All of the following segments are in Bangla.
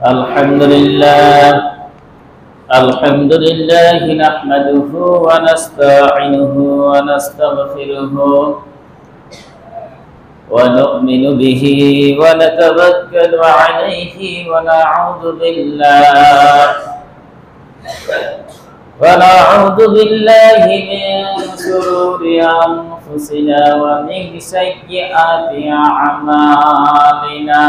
الحمد لله الحمد لله نحمده ونستعينه ونستغفره ونؤمن به ونتوكل عليه ونعوذ بالله من شرور أنفسنا ومن سيئات أعمالنا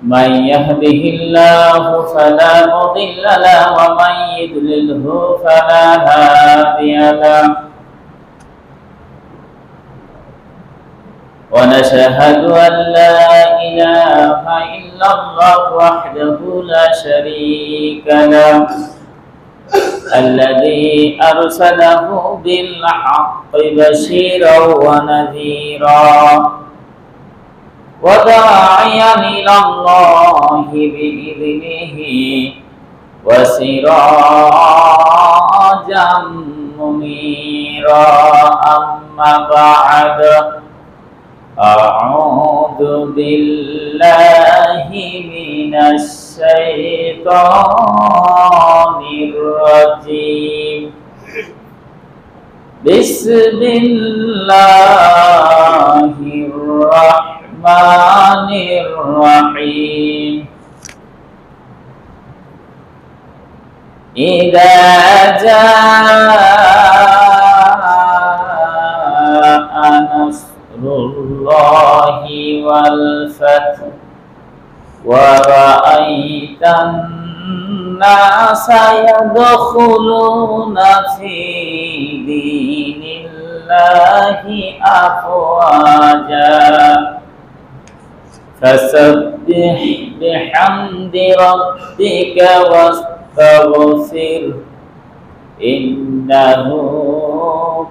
من يهده الله فلا مضل له ومن يضلله فلا هادي له ونشهد أن لا إله إلا الله وحده لا شريك له الذي أرسله بالحق بشيرا ونذيرا وداعيا إلى الله بإذنه وسراجا منيرا أما بعد أعوذ بالله من الشيطان الرجيم بسم الله الرحمن الرحيم إذا جاء نصر الله والفتح ورأيت الناس يدخلون في دين الله أفواجا فسبح بحمد ربك واستغفر إنه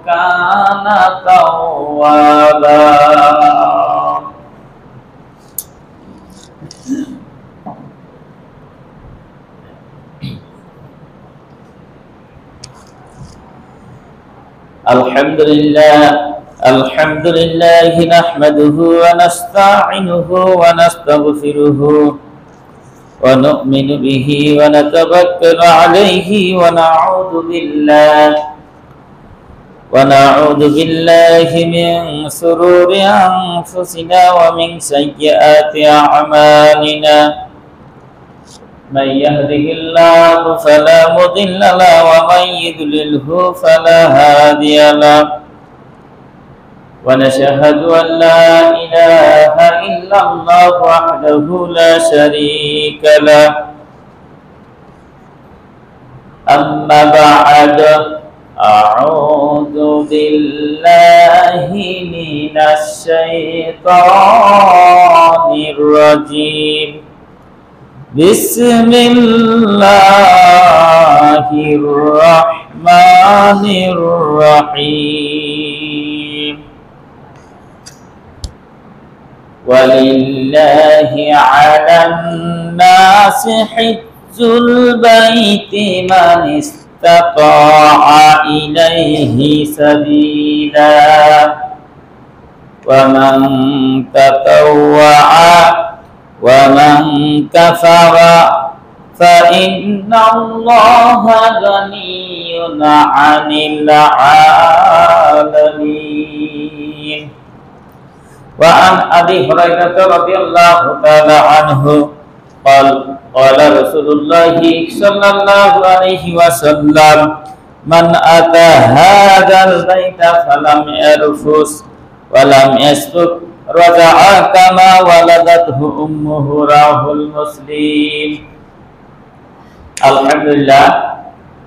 كان توابا الحمد لله نحمده ونستعينه ونستغفره ونؤمن به ونتوكل عليه ونعوذ بالله من شرور أنفسنا ومن سيئات أعمالنا من يهده الله فلا مضل له ومن يضلله فلا هادي له ونشهد أن لا إله إلا الله وحده لا شريك له أما بعد أعوذ بالله من الشيطان الرجيم بسم الله الرحمن الرحيم ولله على الناس حج البيت من استطاع إليه سبيلا ومن تطوع ومن كفر فإن الله غني عن العالمين وعن أبي هريرة رضي الله تعالى عنه قال قال رسول الله صلى الله عليه وسلم من أتى هذا البيت فلم يرفث ولم يسفك رجع كما ولدته أمه رواه مسلم আলহামদুলিল্লাহ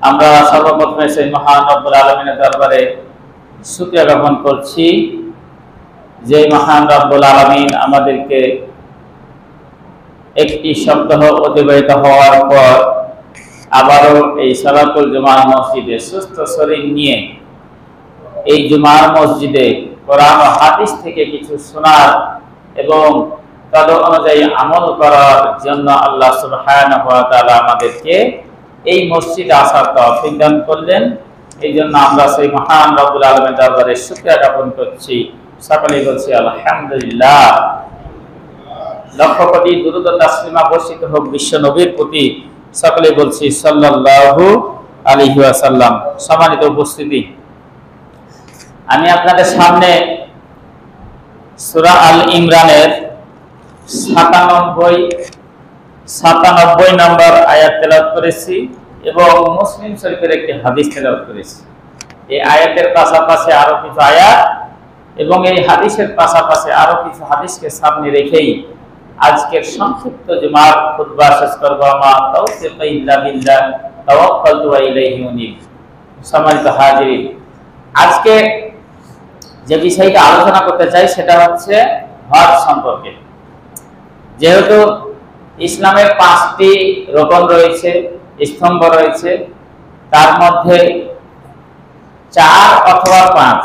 আমরা সর্বপ্রথমে সেই মহান রব্বুল আলামিনের দরবারে শুকরিয়া জ্ঞাপন করছি যে মহান রব্বুল আলামিন আমাদেরকে একটি সপ্তাহ অতিবাহিত হওয়ার পর আবারও এই সালাতুল জুমার মসজিদে সুস্থ শরীর নিয়ে এই জুমার মসজিদে কোরআন ও হাদিস থেকে কিছু শোনার এবং তদ অনুযায়ী আমল করার জন্য আল্লাহ সুবহানাহু ওয়া তাআলা আমাদেরকে এই মসজিদে আসার তৌফিক দান করলেন। এই জন্য আমরা সেই মহান রব্বুল আলামিনের দরবারে শুকরিয়া জ্ঞাপন করছি। সকলেই বলছি আলহামদুলিল্লাহ। লক্ষ কোটি দুরূদ ও তাসলিমা বর্ষিত হোক বিশ্ব নবীর প্রতি। সকলে বলছি সাল্লাল্লাহু আলাইহি ওয়াসাল্লাম। সম্মানিত উপস্থিতি, আমি আপনাদের সামনে সূরা আল ইমরানের 97 নম্বর আয়াত তেলাওয়াত করেছি এবং মুসলিম শরীফের একটি হাদিস তেলাওয়াত করেছি। এই আয়াতের পাশাপাশি আরো কিছু আয়াত এবং এই হাদিসের পাশাপাশি আরো কিছু হাদিসকে সামনে রেখেই আজকের সংক্ষিপ্ত জুমার খুতবা শেষ করব। মা তাওফিক ইল্লা বিল্লাহ তাওয়াক্কালতু ওয়া ইলাইহি উনীব। সম্মানিত হাজিরিন, আজকে যে বিষয়টা আলোচনা করতে চাই সেটা হচ্ছে হজ সম্পর্কে। যেহেতু ইসলামের 5টি রোকন রয়েছে, স্তম্ভ রয়েছে, তার মধ্যে 4 অথবা 5,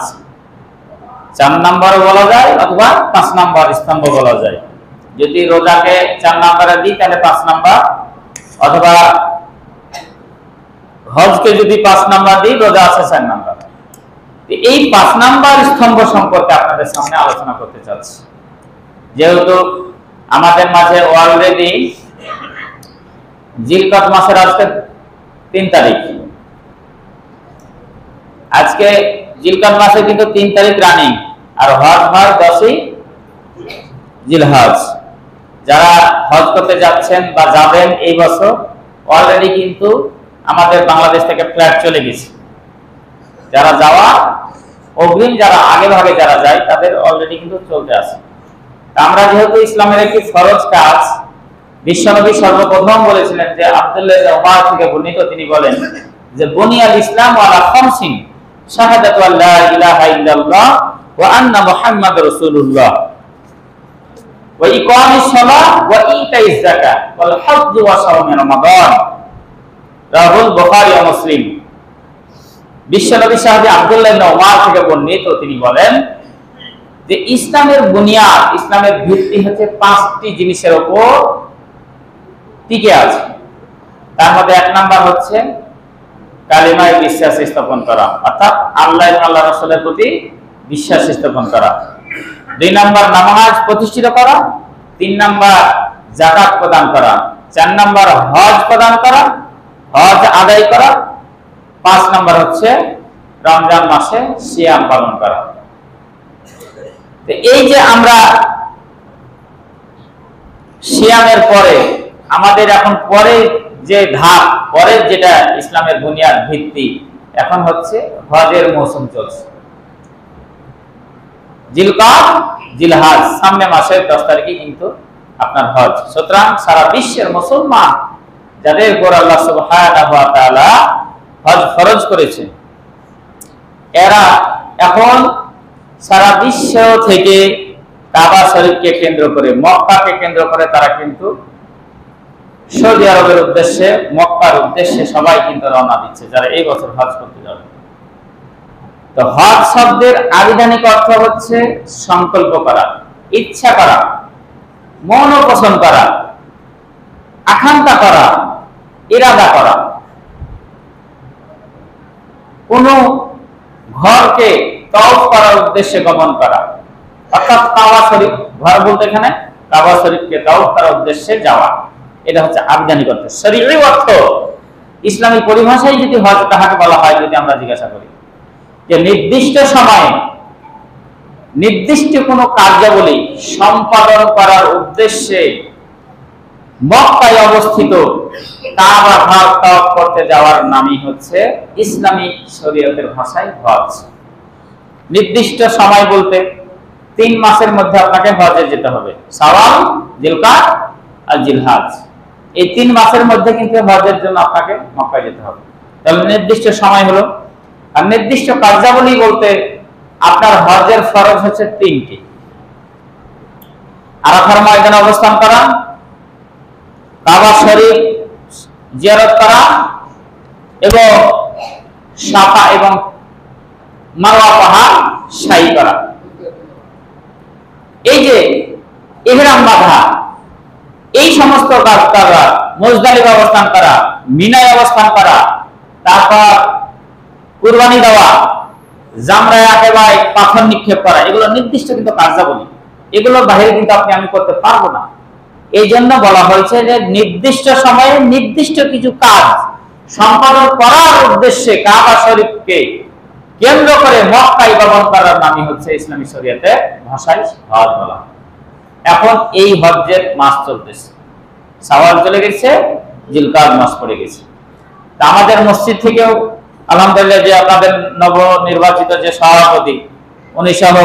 4 নম্বর বলা যায় অথবা 5 নম্বর স্তম্ভ বলা যায়। যদি রোজাকে 4 নম্বরে দিই তাহলে 5 নম্বর, অথবা হজকে যদি 5 নম্বর দিই রোজা আছে 4 নম্বর। এই 5 নম্বর স্তম্ভ সম্পর্কে আপনাদের সামনে আলোচনা করতে চাচ্ছি। যেহেতু আমাদের মাঝে অলরেডি জিলকদ মাসের আজকে 3 তারিখ, আজকে জিলকদ মাসে কিন্তু 3 তারিখ রানিং, আর হজ হয় 10ই জিলহজ। যারা হজ করতে যাচ্ছেন বা যাবেন এই বছর, অলরেডি কিন্তু আমাদের বাংলাদেশ থেকে ফ্লাইট চলে গেছে। যারা যাওয়া অগ্রিম, যারা আগে ভাগে যারা যায় তাদের অলরেডি কিন্তু চলতে আছে। আমরা যেহেতু ইসলামের একটি ফরজ কাজ, বিশ্বনবী সর্বপ্রথম বলেছিলেন যে আব্দুল্লাহ ইবনে উমর থেকে বর্ণিত, তিনি বলেন যে বুনিয়াল ইসলাম আলা খামসিন শাহাদাতু আল্লা ইলাহা ইল্লাল্লাহ ওয়া আন্না মুহাম্মাদুর রাসূলুল্লাহ ওয়া ইকামিস সালাহ ওয়া ইতাইজ যাকাত ওয়াল হজ্জ ওয়া শাওম রমাদান। রাহুল বুখারী ও মুসলিম। বিশ্বনবী সাহাবী আব্দুল্লাহ ইবনে উমর থেকে বর্ণিত, তিনি বলেন যে ইসলামের বুনিয়াদ, ইসলামের ভিত্তি হচ্ছে 5টি জিনিসের উপর টিকে আছে। তার মধ্যে 1 নাম্বার হচ্ছে কালিমায় বিশ্বাস স্থাপন করা, অর্থাৎ আল্লাহ এবং আল্লাহর রাসূলের প্রতি বিশ্বাস স্থাপন করা। 2 নাম্বার নামাজ প্রতিষ্ঠিত করা। 3 নাম্বার যাকাত প্রদান করা। 4 নাম্বার হজ প্রদান করা, হজ আদায় করা। 5 নাম্বার হচ্ছে রমজান মাসে সিয়াম পালন করা। এই যে আমরা সিয়ামের পরে আমাদের এখন পরে যে ধাপ, পরের যেটা ইসলামের বুনিয়াদ ভিত্তি, এখন হচ্ছে হজের মৌসুম চলছে। জিলকদ, জিলহজ, সামনে মাসের 10 তারিখে কিন্তু আপনার হজ। সুতরাং সারা বিশ্বের মুসলমান যাদের উপর আল্লাহ সুবহানাহু ওয়া তাআলা হজ ফরজ করেছেন, এরা এখন সারা বিশ্ব থেকে কাবা শরীফকে কেন্দ্র করে, মক্কাকে কেন্দ্র করে তারা কিন্তু সৌদি আরবের উদ্দেশ্যে, মক্কার উদ্দেশ্যে সবাই কিন্তু রওনা দিচ্ছে, যারা এই বছর হজ করতে যাবে। তো হজ শব্দের আবিধানিক অর্থ হচ্ছে সংকল্প করা, ইচ্ছা করা, মনোপোষণ করা, আকাঙ্ক্ষা করা, ইরাদা করা। কোন ঘরকে তওয়াফ করার উদ্দেশ্যে গমন করা, অর্থাৎ কাবা শরীফ, ঘর বলতে এখানে কাবা শরীফকে তওয়াফ করার উদ্দেশ্যে যাওয়া। এটা হচ্ছে আবিধানিক অর্থ। শরীয়ী অর্থ, ইসলামী পরিভাষায় যদি হজ তাহাকে বলা হয়, যদি আমরা জিজ্ঞাসা করি যে নির্দিষ্ট সময়ে নির্দিষ্ট কোনো কার্যাবলী সম্পাদন করার উদ্দেশ্যে মক্কায় অবস্থিত কাবা ঘর তওয়াফ করতে যাওয়ার নামই হচ্ছে ইসলামী শরীয়তের ভাষায় হজ। নির্দিষ্ট সময় বলতে 3 মাসের মধ্যে আপনাকে হজে যেতে হবে। শাওয়াল, জিলকাদ আর জিলহজ, এই 3 মাসের মধ্যে কিন্তু হজের জন্য আপনাকে মক্কায় যেতে হবে। তাহলে নির্দিষ্ট সময় হলো। আর নির্দিষ্ট কার্যাবলী বলতে আপনার হজের ফরজ হচ্ছে 3টি। আরাফার ময়দানে অবস্থান করা, কাবা শরীফ জিয়ারত করা এবং সাফা এবং মারওয়া পাহাড় সাই করা। এই যে ইহরাম বাঁধা, এই সমস্ত কাজ করা, মুজদালিফা অবস্থান করা, মিনায় অবস্থান করা, তারপর কুরবানি দেওয়া, জামরায়ে আকিবায় পাথর নিক্ষেপ করা, এগুলো নির্দিষ্ট কিন্তু কার্যাবলী। এগুলোর বাইরে কিন্তু আমি করতে পারবো না। এই জন্য বলা হয়েছে যে নির্দিষ্ট সময়ে নির্দিষ্ট কিছু কাজ সম্পাদন করার উদ্দেশ্যে কাবা শরীফকে কেন্দ্র করে মক্কা ইবাদত করার নামই হচ্ছে ইসলামী শরীয়তের ভাষায় হজ বলা। এখন এই হজ্জের মাস চলতেছে, শাওয়াল চলে গেছে, জিলকাদ মাস পড়ে গেছে। তা আমাদের মসজিদ থেকেও আলহামদুলিল্লাহ যে আপনাদের নবনির্বাচিত যে সভাপতি উনি সহ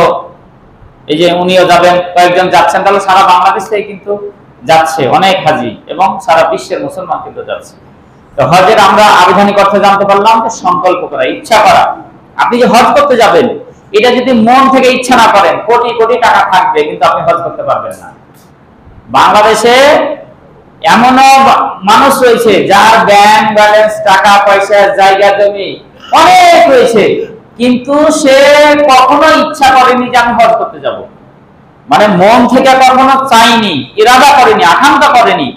এই যে উনিও যাবেন, কয়েকজন যাচ্ছেন, তাহলে সারা বাংলাদেশ থেকে কিন্তু যাচ্ছে অনেক হাজি এবং সারা বিশ্বের মুসলমান কিন্তু যাচ্ছে। তো হজের আমরা আবিধানিক অর্থে জানতে পারলাম যে সংকল্প করা, ইচ্ছা করা। আপনি যে হজ করতে যাবেন এটা যদি মন থেকে ইচ্ছা না করেন, কোটি কোটি টাকা থাকবে কিন্তু আপনি হজ করতে পারবেন না। বাংলাদেশে এমনও মানুষ রয়েছে যার ব্যাংক ব্যালেন্স, টাকা পয়সা, জায়গা জমি অনেক রয়েছে, কিন্তু সে কখনো ইচ্ছা করেনি যে আমি হজ করতে যাব, মানে মন থেকে কখনো চাইনি, ইরাদা করেনি, আকাঙ্ক্ষা করেনি।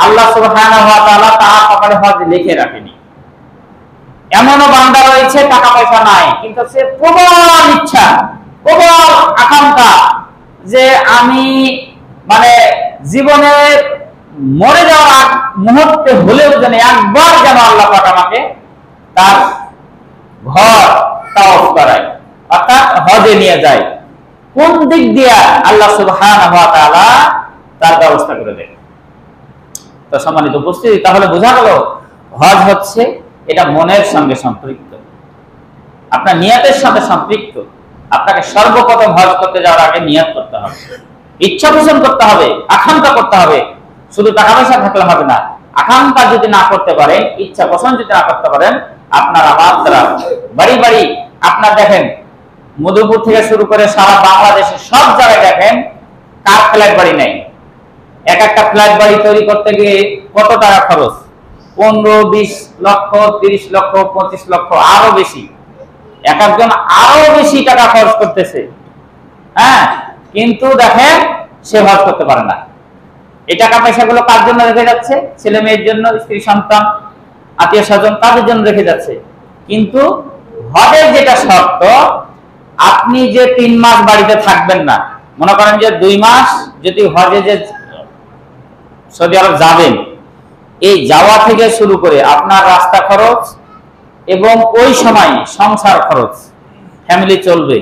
আল্লাহ সুবহানাহু ওয়া তাআলা তার কপালে হজ লিখে রাখেনি। এমনও বান্দা রয়েছে টাকা পয়সা নাই, কিন্তু সে প্রবল ইচ্ছা, প্রবল আকাঙ্ক্ষা যে আমি মানে জীবনে মরে যাওয়ার মুহূর্তে হলেও যেন একবার যেন আল্লাহ পাক আমাকে তার ঘর তাওয়াফ করায়, অর্থাৎ হজে নিয়ে যায়। কোন দিক দিয়ে আল্লাহ সুবহানাহু ওয়া তাআলা তার ব্যবস্থা করে দেন। তো সম্মানিত উপস্থিতি, তাহলে বোঝা গেল হজ হচ্ছে এটা মনের সঙ্গে সম্পৃক্ত, আপনার নিয়তের সাথে সম্পৃক্ত। আপনাকে সর্বপ্রথম হজ করতে যাওয়ার আগে নিয়ত করতে হবে, ইচ্ছা পোষণ করতে হবে, আকাঙ্ক্ষা করতে হবে। শুধু টাকা পয়সা থাকলে হবে না, আকাঙ্ক্ষা যদি না করতে পারেন, ইচ্ছা পোষণ যদি না করতে পারেন, আপনার আমার দ্বারা বাড়ি বাড়ি আপনার দেখেন মধুপুর থেকে শুরু করে সারা বাংলাদেশে সব জায়গায় দেখেন কার ফ্ল্যাট বাড়ি নেই। এক একটা ফ্ল্যাট বাড়ি তৈরি করতে গিয়ে কত টাকা খরচ, 15-20 লক্ষ, 30 লক্ষ, 25 লক্ষ, আরো বেশি। এক একজন আরো বেশি টাকা খরচ করতেছে, হ্যাঁ, কিন্তু দেখেন সে হজ করতে পারে না। এই টাকা পয়সাগুলো কার জন্য রেখে যাচ্ছে? ছেলে মেয়ের জন্য, স্ত্রী সন্তান, আত্মীয় স্বজন, তাদের জন্য রেখে যাচ্ছে। কিন্তু হজের যেটা শর্ত, আপনি যে 3 মাস বাড়িতে থাকবেন না, মনে করেন যে 2 মাস যদি হজে যে সৌদি আরব যাবেন, এই যাওয়া থেকে শুরু করে আপনার রাস্তা খরচ এবং ওই সময় সংসার খরচ, ফ্যামিলি চলবে,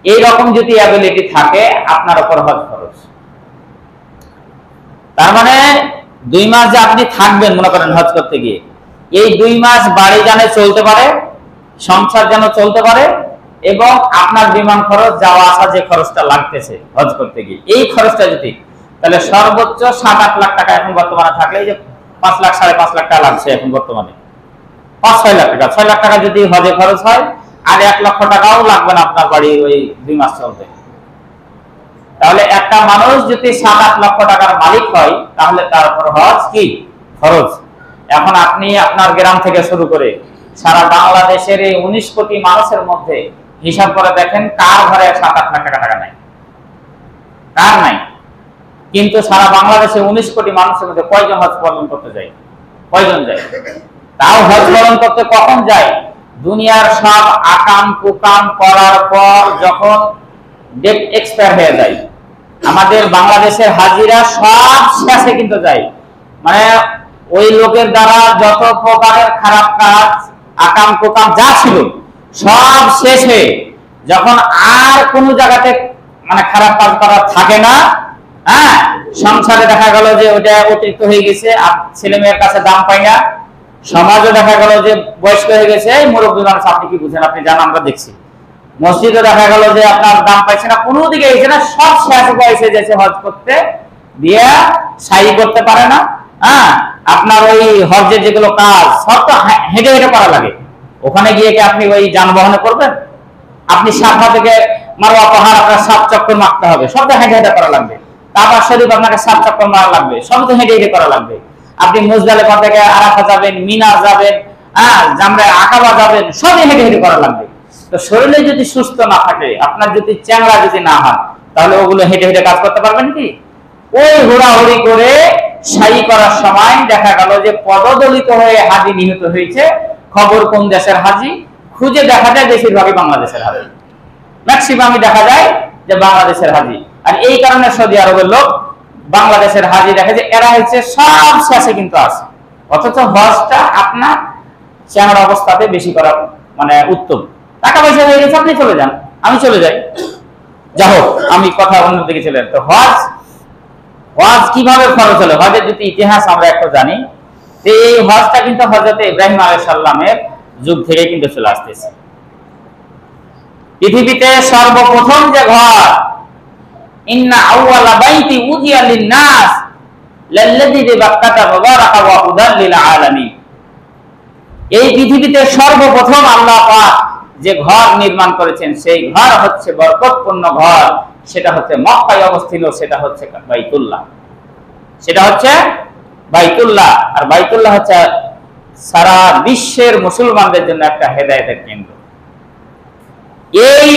এই রকম যদি অ্যাবিলিটি থাকে আপনার উপর হজ খরচ। তার মানে 2 মাস যে আপনি থাকবেন মনে করেন হজ করতে গিয়ে, এই 2 মাস বাড়ি যেন চলতে পারে, সংসার যেন চলতে পারে, এবং আপনার বিমান খরচ, যাওয়া আসা যে খরচটা লাগতেছে হজ করতে গিয়ে, এই খরচটা যদি, তাহলে সর্বোচ্চ 7-8 লাখ টাকা এখন বর্তমানে থাকলে, এই যে 5 লাখ 5.5 লাখ টাকা লাগছে এখন বর্তমানে, 5-6 লাখ টাকা, 6 লাখ টাকা যদি হজে খরচ হয়, আর 1 লক্ষ টাকাও লাগবে না আপনার বাড়ি ওই 2 মাস চলতে। তাহলে একটা মানুষ যদি 7-8 লক্ষ টাকার মালিক হয়, তাহলে তার উপর হজ কি খরচ। এখন আপনি আপনার গ্রাম থেকে শুরু করে সারা বাংলাদেশের এই 19 কোটি মানুষের মধ্যে হিসাব করে দেখেন কার ঘরে 7-8 লাখ টাকা নাই, কার নাই? কিন্তু সারা বাংলাদেশে 19 কোটি মানুষের মধ্যে কয়জন হজ পালন করতে যায়? কয়জন যায়? তাও হজ পালন করতে কখন যায়? দুনিয়ার সব আকাম কুকাম করার পর যখন ডেট এক্সপায়ার হয়ে যায়। আমাদের বাংলাদেশের হাজিরা সব শেষে কিন্তু যায়, মানে ওই লোকের দ্বারা যত প্রকারের খারাপ কাজ, আকাম কুকাম যা ছিল সব শেষে, যখন আর কোন জায়গাতে মানে খারাপ কাজ করা থাকে না, হ্যাঁ, সংসারে দেখা গেল যে ওটা অতিরিক্ত হয়ে গেছে, আর ছেলে মেয়ের কাছে দাম পাই না, সমাজে দেখা গেল যে বয়স্ক হয়ে গেছে, এই মুরব্বী মানুষ, আপনি কি বুঝেন, আপনি জান, আমরা দেখছি। মসজিদে দেখা গেল যে আপনার দাম পাইছে না, কোনো দিকে এসে না, সব শেষ বয়সে যেছে হজ করতে দিয়া সাই করতে পারে না, হ্যাঁ, আপনার ওই হজের যেগুলো কাজ সব তো হেঁটে হেঁটে করা লাগে। ওখানে গিয়ে কি আপনি ওই যানবাহনে করবেন? আপনি সাফা থেকে মারওয়া পাহাড় আপনার 7 চক্কর মারতে হবে, সব তো হেঁটে হেঁটে করা লাগবে। কাবা শরীফ আপনাকে 7 চক্কর মারা লাগবে, সব তো হেঁটে হেঁটে করা লাগবে। আপনি মুজদালিফা থেকে আরাফা যাবেন, মিনা যাবেন, হ্যাঁ, জামরা আকাবা যাবেন, সবই হেঁটে হেঁটে করা লাগবে। তো শরীরে যদি সুস্থ না থাকে, আপনার যদি চ্যাংড়া যদি না হয়, তাহলে ওগুলো হেঁটে হেঁটে কাজ করতে পারবেন কি? ওই হুড়াহুড়ি করে সাই করার সময় দেখা গেল যে পদদলিত হয়ে হাজি নিহত হয়েছে। খবর কোন দেশের হাজি? খুঁজে দেখা যায় বেশিরভাগই বাংলাদেশের হাজি, ম্যাক্সিমামই দেখা যায় যে বাংলাদেশের হাজি। আর এই কারণে সৌদি আরবের লোক বাংলাদেশের হাজি দেখে যে এরা হচ্ছে সব শেষে কিন্তু আছে, অথচ হজটা আপনার চ্যাংড়া অবস্থাতে বেশি করা মানে উত্তম। টাকা পয়সা হয়ে গেছে, আপনি চলে যান, আমি চলে যাই, যা হোক আমি কথা অন্যদিকে চলে যাই। তো হজ কিভাবে খরচ হলো, হজের যদি ইতিহাস আমরা একটু জানি, এই হজটা কিন্তু হযরত ইব্রাহিম আলাইহিস সালামের যুগ থেকে কিন্তু চলে আসতেছে। পৃথিবীতে সর্বপ্রথম যে ঘর, ইন্না আউওয়ালা বাইতি উদিয়া লিন-নাস লাল্লাযী বিবাক্কাতা মুবারাকা ওয়া হুদাল লিল আলামিন, এই পৃথিবীতে সর্বপ্রথম আল্লাহ পাক যে ঘর নির্মাণ করেছেন সেই ঘর হচ্ছে বরকতপূর্ণ ঘর, সেটা হচ্ছে মক্কায় অবস্থিত, সেটা হচ্ছে বাইতুল্লাহ, সেটা হচ্ছে বাইতুল্লাহ। আর বাইতুল্লাহ হচ্ছে সারা বিশ্বের মুসলমানদের জন্য একটা হেদায়েতের কেন্দ্র। এই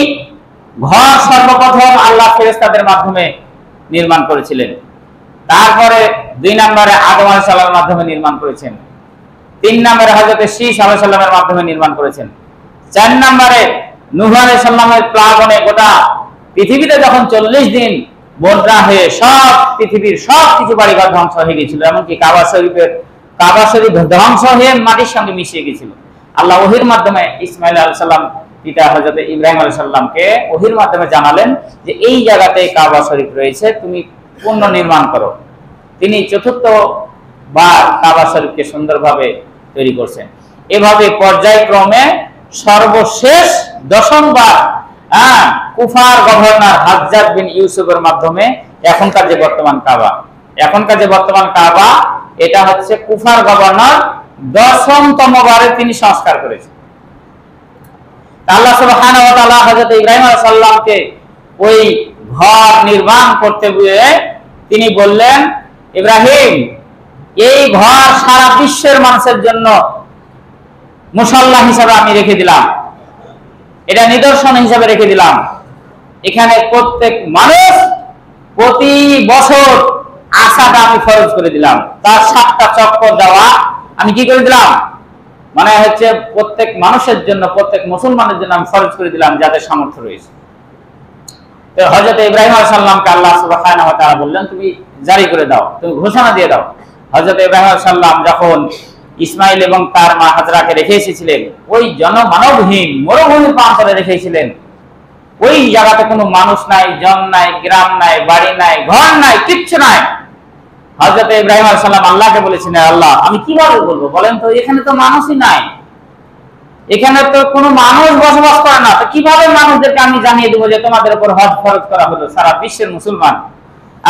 ঘর সর্বপ্রথম আল্লাহ ফেরেশতাদের মাধ্যমে নির্মাণ করেছিলেন, তারপরে 2 নম্বরে আদম আলাইহিস সালামের মাধ্যমে নির্মাণ করেছেন, 3 নম্বরে হযরত শীশ আলাইহিস সালামের মাধ্যমে নির্মাণ করেছেন, 4 নম্বরে নূহ আলাইহিস সালামের প্লাবনে গোটা পৃথিবীতে যখন 40 দিন বন্যা হয়ে সব পৃথিবীর সব কিছু বাড়িঘর ধ্বংস হয়ে গিয়েছিল, এমনকি কাবা শরীফ ধ্বংস হয়ে মাটির সঙ্গে মিশিয়ে গিয়েছিল। আল্লাহ ওহীর মাধ্যমে ইসমাঈল আলাইহিস সালাম পিতা হযরত ইব্রাহিম আলাইহিস সালামকে ওহীর মাধ্যমে জানালেন যে এই জায়গাতে কাবা শরীফ রয়েছে, তুমি পুনর্নির্মাণ করো। তিনি চতুর্থ বার কাবা শরীফকে সুন্দরভাবে তৈরি করছেন। এভাবে পর্যায়ক্রমে সর্বশেষ 10ম বার কুফার গভর্নর হাজ্জাজ বিন ইউসুফের মাধ্যমে এখনকার যে বর্তমান কাবা এটা হচ্ছে কুফার গভর্নর 10তম বারে তিনি সংস্কার করেছেন। আল্লাহ সুবহানাহু ওয়া তাআলা হযরত ইব্রাহিম আলাইহিস সালামকে ওই ঘর নির্মাণ করতে গিয়ে তিনি বললেন, ইব্রাহিম এই ঘর সারা বিশ্বের মানুষের জন্য মুসাল্লা হিসেবে আমি রেখে দিলাম, এটা নিদর্শন হিসেবে রেখে দিলাম। এখানে প্রত্যেক মানুষ প্রতি বছর আসাটা আমি ফরজ করে দিলাম, তার 7টা চক্কর দেওয়া আমি কি করে দিলাম, মানে হচ্ছে প্রত্যেক মানুষের জন্য, প্রত্যেক মুসলমানের জন্য আমি ফরজ করে দিলাম যাদের সামর্থ্য রয়েছে। তো হযরত ইব্রাহিম আলাইহিস সালামকে আল্লাহ সুবহানাহু ওয়া তাআলা বললেন, তুমি জারি করে দাও, তুমি ঘোষণা দিয়ে দাও। হযরত ইব্রাহিম আলাইহিস সালাম যখন ইসমাইল এবং তার মা হাজরাকে রেখে এসেছিলেন, ওই জনমানবহীন মরুভূমির প্রান্তরে রেখেছিলেন, ওই জায়গাতে কোনো মানুষ নাই, জন নাই, গ্রাম নাই, বাড়ি নাই, ঘর নাই, কিচ্ছু নাই। হযরত ইব্রাহিম আলাইহিস সালাম আল্লাহকে বলেছিলেন, আল্লাহ আমি কিভাবে বলবো বলেন তো, এখানে তো মানুষই নাই, এখানে তো কোনো মানুষ বসবাস করে না, তো কিভাবে মানুষদেরকে আমি জানিয়ে দেবো যে তোমাদের উপর হজ ফরজ করা হলো সারা বিশ্বের মুসলমান।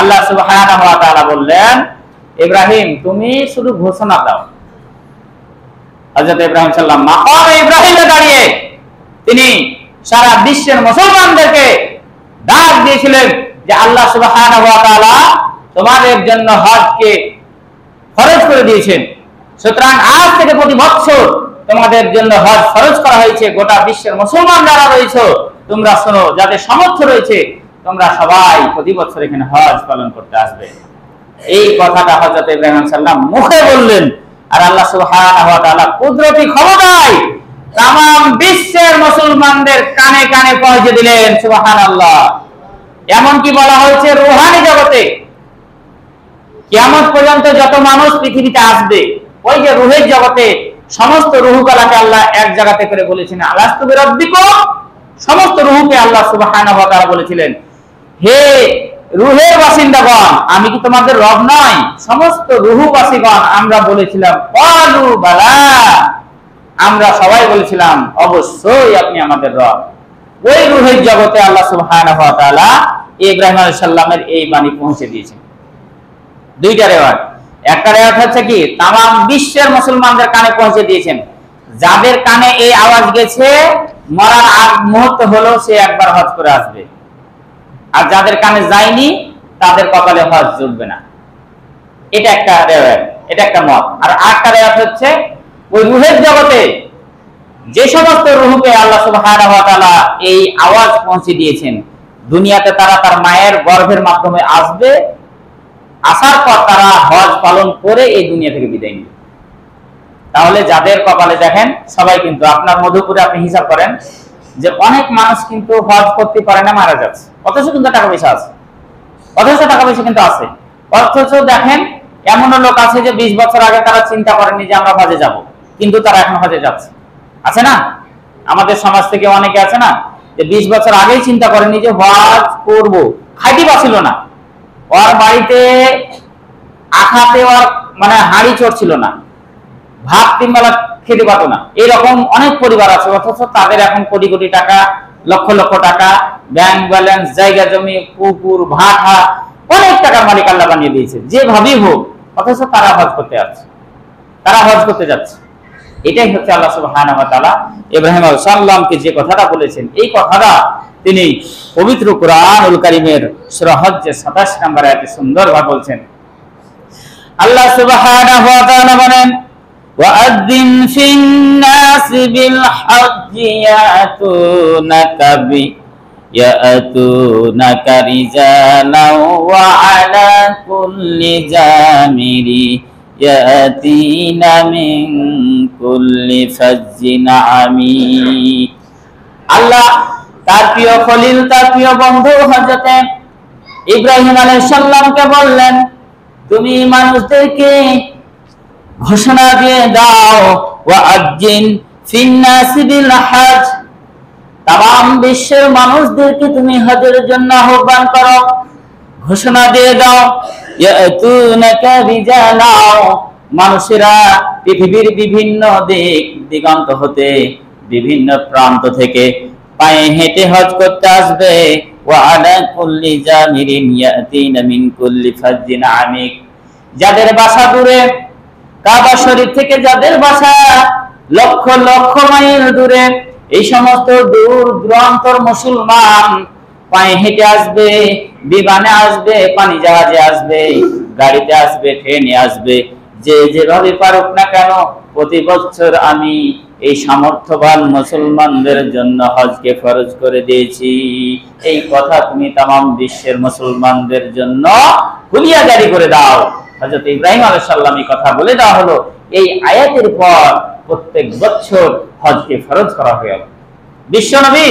আল্লাহ সুবহানাহু ওয়া তাআলা বললেন, ইব্রাহিম তুমি শুধু ঘোষণা দাও। হযরত ইব্রাহিম সাল্লাম মাকামে ইব্রাহিমে দাঁড়িয়ে তিনি সারা বিশ্বের মুসলমানদেরকে ডাক দিয়েছিলেন যে আল্লাহ সুবহানাহু ওয়া তাআলা তোমাদের জন্য হজকে ফরজ করে দিয়েছেন, সুতরাং আজ থেকে প্রতি বছর তোমাদের জন্য হজ ফরজ করা হয়েছে। গোটা বিশ্বের মুসলমান যারা রয়েছে তোমরা শোনো, যাদের সামর্থ্য রয়েছে তোমরা সবাই প্রতি বছর এখানে হজ পালন করতে আসবে। এই কথাটা হযরত ইব্রাহিম সাল্লাম মুখে বললেন, আর আল্লাহ সুবহানাহু ওয়া তাআলা কুদরতি ক্ষমতায় तमाम বিশ্বের মুসলমানদের কানে কানে পৌঁছে দিলেন। সুবহানাল্লাহ। এমন কি বলা হয়েছে রূহানি জগতে কিয়ামত পর্যন্ত যত মানুষ পৃথিবীতে আসবে, ওই যে রূহের জগতে সমস্ত রূহগুলোকে আল্লাহ এক জায়গাতে করে বলেছেন আলাস্তু বিরাব্বিকুম, সমস্ত রূহকে আল্লাহ সুবহানাহু ওয়া তাআলা বলেছিলেন, হে রূহের বাসিন্দাগণ আমি কি তোমাদের রব নয়? সমস্ত রূহবাসীগণ আমরা বলেছিলাম ক্বালু বালা, আমরা সবাই বলেছিলাম অবশ্যই আপনি আমাদের রব। ওই রূহের জগতে আল্লাহ সুবহানাহু ওয়া তাআলা ইব্রাহিম আলাইহিস সালামের এই বাণী পৌঁছে দিয়েছেন। দুইটা রেওয়ায়াত, একটা রেওয়ায়াত হচ্ছে কি तमाम বিশ্বের মুসলমানদের কানে পৌঁছে দিয়েছেন, যাদের কানে এই আওয়াজ গেছে মরার আগ মুহূর্ত হলো সে একবার হজ করে আসবে, আর যাদের কানে যায়নি তাদের কপালে হজ জুটবে না। এটা একটা রেওয়ায়াত, এটা একটা মত। আর আরেকটা রেওয়ায়াত হচ্ছে ওই রূহের জগতে যে সমস্ত রূহকে আল্লাহ সুবহানাহু ওয়া তাআলা এই আওয়াজ পৌঁছে দিয়েছেন, দুনিয়াতে তারা তার মায়ের গর্ভের মাধ্যমে আসবে, আসার পর তারা হজ পালন করে এই দুনিয়া থেকে বিদায় নেবে। তাহলে যাদের কপালে দেখেন সবাই কিন্তু, আপনার মধুপুরে আপনি হিসাব করেন যে অনেক মানুষ কিন্তু হজ করতে পারে না, মারা যাচ্ছে, অথচ কিন্তু টাকা পয়সা আছে, অথচ টাকা পয়সা কিন্তু আছে, অথচ দেখেন এমনও লোক আছে যে 20 বছর আগে তারা চিন্তা করেনি যে আমরা হজে যাব, কিন্তু তারা এখন হজে যাচ্ছে। আছে না? আমাদের সমাজ থেকে অনেকে আছে না যে 20 বছর আগেই চিন্তা করেনি যে হজ করব, খাইতে পারছিল না, ওর বাড়িতে আখাতে ওর মানে হাঁড়ি চড়ছিল না, ভাত 3 বেলা খেতে পারত না, এরকম অনেক পরিবার আছে। অথচ তাদের এখন কোটি কোটি টাকা, লক্ষ লক্ষ টাকা, ব্যাংক ব্যালেন্স, জায়গা জমি, পুকুর, ভাটা, অনেক টাকার মালিক আল্লাহ বানিয়ে দিয়েছে যেভাবেই হোক, অথচ তারা হজ করতে যাচ্ছে, তারা হজ করতে যাচ্ছে। এটাই হচ্ছে আল্লাহ সুবহানাহু ওয়া তাআলা ইব্রাহিম আলাইহিস সালামকে যে কথাটা বলেছেন, এই কথাটা তিনি পবিত্র কুরআনুল কারীমের সূরা হজ্জের 27 নম্বর আয়াতে সুন্দরভাবে বলছেন। আল্লাহ সুবহানাহু ওয়া তাআলা বলেন, ওয়াআযিন ফিন নাসি বিল হজ্জি ইয়াতুনাকা রিজালাও ওয়া আলা কুল্লি জামিরি ইয়াতিনা মিন কুল্লি ফাজ্জিন আমিক। আল্লাহ তার প্রিয় খলিল, তার প্রিয় বন্ধু হযরত ইব্রাহিম আলাইহিস সালামকে বললেন, তুমি মানুষদেরকে ঘোষণা দিয়ে দাও, ওয়াআযিন ফিন নাসি বিল হজ, তাম বিশ্বের মানুষদেরকে তুমি হজের জন্য আহ্বান করো, ঘোষণা দিয়ে দাও। ইয়াতুনাকা রিজালাও, মানুষেরা পৃথিবীর বিভিন্ন দিক দিগন্ত হতে, বিভিন্ন প্রান্ত থেকে পায়ে হেঁটে হজ করতে আসবে। ওয়া আলা কুল্লি জামিরিন ইয়াতিনা মিন কুল্লি ফাজ্জিন আমিক, যাদের বাসা দূরে, কাবা শরীফ থেকে যাদের বাসা লক্ষ লক্ষ মাইল দূরে, এই সমস্ত দূর দূরান্তর মুসলমান পায়ে হেঁটে আসবে, বিমানে আসবে, পানি জাহাজে আসবে, গাড়িতে আসবে, ট্রেনে আসবে, যে যেভাবে পারুক না কেন, প্রতি বছর আমি এই সামর্থ্যবান মুসলমানদের জন্য হজকে ফরজ করে দিয়েছি। এই কথা তুমি তাম বিশ্বের মুসলমানদের জন্য খুলিয়া জারি করে দাও। হযরত ইব্রাহিম আলাইহিস সালাম এই কথা বলে দেওয়া হলো। এই আয়াতের পর প্রত্যেক বছর হজকে ফরজ করা হলো। বিশ্বনবী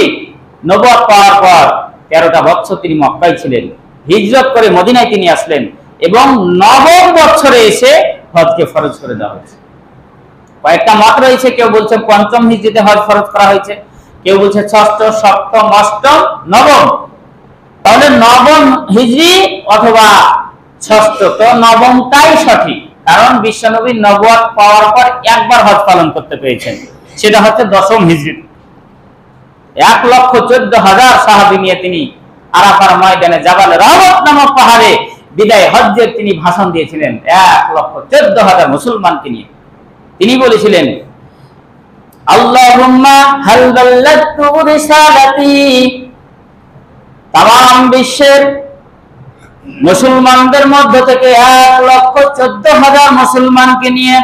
নবুয়ত পাওয়ার পর 13টা বছর তিনি মক্কায় ছিলেন, হিজরত করে মদিনায় তিনি আসলেন এবং 9ম বছরে এসে হজকে ফরজ করে দেওয়া হয়েছে। কয়েকটা মত রয়েছে, কেউ বলছে 5ম হিজরিতে হজ ফরজ করা হয়েছে, কেউ বলছে 6ষ্ঠ, 7ম, 8ম, 9ম। তাহলে 9ম হিজরি অথবা 6ষ্ঠ, তো 9মটাই সঠিক, কারণ বিশ্বনবী নবুয়ত পাওয়ার পর একবার হজ পালন করতে পেরেছেন, সেটা হচ্ছে 10ম হিজরি। 1,14,000 সাহাবী নিয়ে তিনি আরাফার ময়দানে জাবাল রহমত নামক পাহাড়ে বিদায় হজ্জের তিনি ভাষণ দিয়েছিলেন 1,14,000 মুসলমানকে নিয়ে। তিনি বলেছিলেন, আল্লাহুম্মা হাল বাল্লাগতু রিসালাতি, তাম বিশ্বের মুসলমানদের মধ্য থেকে 1,14,000 মুসলমানকে নিয়ে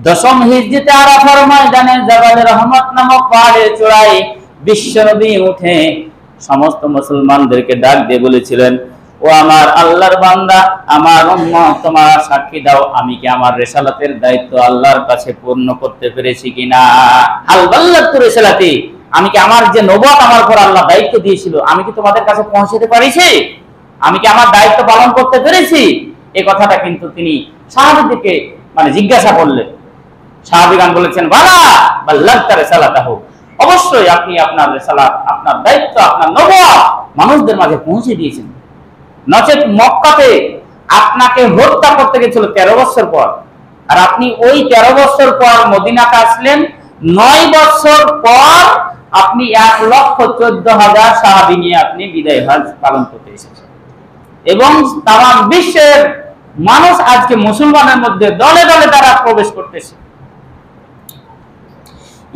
10ম হিজরিতে আরাফার ময়দানে জাবাল রহমত নামক পাহাড়ের চূড়ায় বিশ্বনবী উঠে সমস্ত মুসলমানদেরকে ডাক দিয়ে বলেছিলেন, ও আমার আল্লাহর বান্দা, আমার উম্মত, তোমরা সাক্ষী দাও আমি কি আমার রিসালাতের দায়িত্ব আল্লাহর কাছে পূর্ণ করতে পেরেছি কিনা। হাল বাল্লাগতু রিসালাতি, আমি কি আমার যে নবুয়ত আমার উপর আল্লাহ দায়িত্ব দিয়েছিল, আমি কি তোমাদের কাছে পৌঁছাতে পেরেছি, আমি কি আমার দায়িত্ব পালন করতে পেরেছি। এই কথাটা কিন্তু তিনি সাহাবীদেরকে মানে জিজ্ঞাসা করলেন। সাহাবীগণ বলেছেন, বালা বাল্লাগতা রিসালাতাহু, অবশ্যই আপনি আপনার রিসালাত, আপনার দায়িত্ব, আপনার নবুয়ত মানুষদের মাঝে পৌঁছে দিয়েছেন। নচেত মক্কাতে আপনাকে হত্যা করতে গেছিল 13 বছর পর, আর আপনি ওই 13 বছর পর মদিনাতে আসলেন, 9 বছর পর আপনি 1,14,000 সাহাবী নিয়ে আপনি বিদায় হজ পালন করতে এসেছেন। এবং তাম বিশ্বের মানুষ আজকে মুসলমানের মধ্যে দলে দলে তারা প্রবেশ করতেছে।